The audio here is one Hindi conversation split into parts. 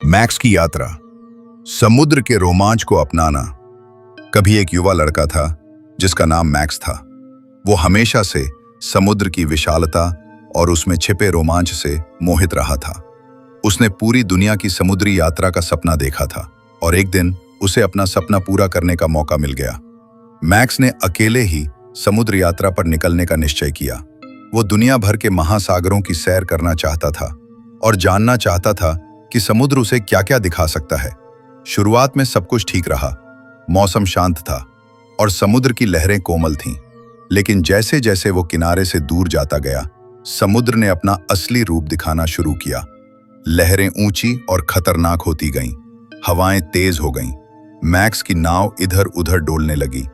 मैक्स की यात्रा, समुद्र के रोमांच को अपनाना। कभी एक युवा लड़का था जिसका नाम मैक्स था। वो हमेशा से समुद्र की विशालता और उसमें छिपे रोमांच से मोहित रहा था। उसने पूरी दुनिया की समुद्री यात्रा का सपना देखा था और एक दिन उसे अपना सपना पूरा करने का मौका मिल गया। मैक्स ने अकेले ही समुद्र यात्रा पर निकलने का निश्चय किया। वो दुनिया भर के महासागरों की सैर करना चाहता था और जानना चाहता था कि समुद्र उसे क्या क्या दिखा सकता है। शुरुआत में सब कुछ ठीक रहा, मौसम शांत था और समुद्र की लहरें कोमल थीं। लेकिन जैसे जैसे वो किनारे से दूर जाता गया, समुद्र ने अपना असली रूप दिखाना शुरू किया। लहरें ऊंची और खतरनाक होती गईं, हवाएं तेज हो गईं। मैक्स की नाव इधर उधर डोलने लगी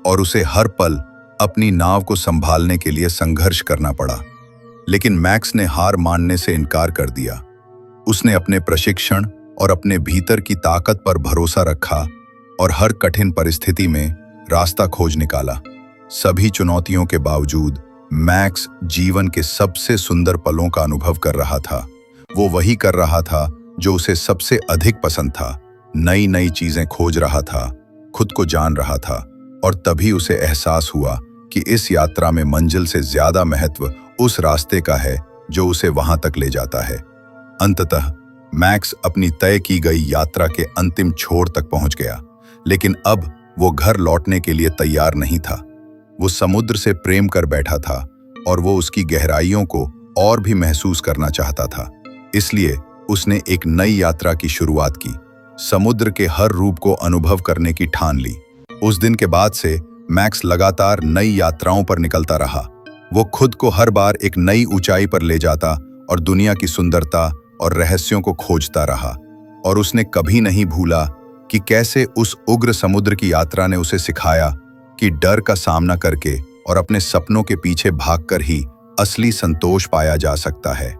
और उसे हर पल अपनी नाव को संभालने के लिए संघर्ष करना पड़ा। लेकिन मैक्स ने हार मानने से इनकार कर दिया। उसने अपने प्रशिक्षण और अपने भीतर की ताकत पर भरोसा रखा और हर कठिन परिस्थिति में रास्ता खोज निकाला। सभी चुनौतियों के बावजूद मैक्स जीवन के सबसे सुंदर पलों का अनुभव कर रहा था। वो वही कर रहा था जो उसे सबसे अधिक पसंद था। नई नई चीजें खोज रहा था, खुद को जान रहा था और तभी उसे एहसास हुआ कि इस यात्रा में मंजिल से ज्यादा महत्व उस रास्ते का है जो उसे वहां तक ले जाता है। अंततः मैक्स अपनी तय की गई यात्रा के अंतिम छोर तक पहुंच गया, लेकिन अब वो घर लौटने के लिए तैयार नहीं था। वो समुद्र से प्रेम कर बैठा था और वो उसकी गहराइयों को और भी महसूस करना चाहता था। इसलिए उसने एक नई यात्रा की शुरुआत की, समुद्र के हर रूप को अनुभव करने की ठान ली। उस दिन के बाद से मैक्स लगातार नई यात्राओं पर निकलता रहा। वो खुद को हर बार एक नई ऊंचाई पर ले जाता और दुनिया की सुंदरता और रहस्यों को खोजता रहा। और उसने कभी नहीं भूला कि कैसे उस उग्र समुद्र की यात्रा ने उसे सिखाया कि डर का सामना करके और अपने सपनों के पीछे भागकर ही असली संतोष पाया जा सकता है।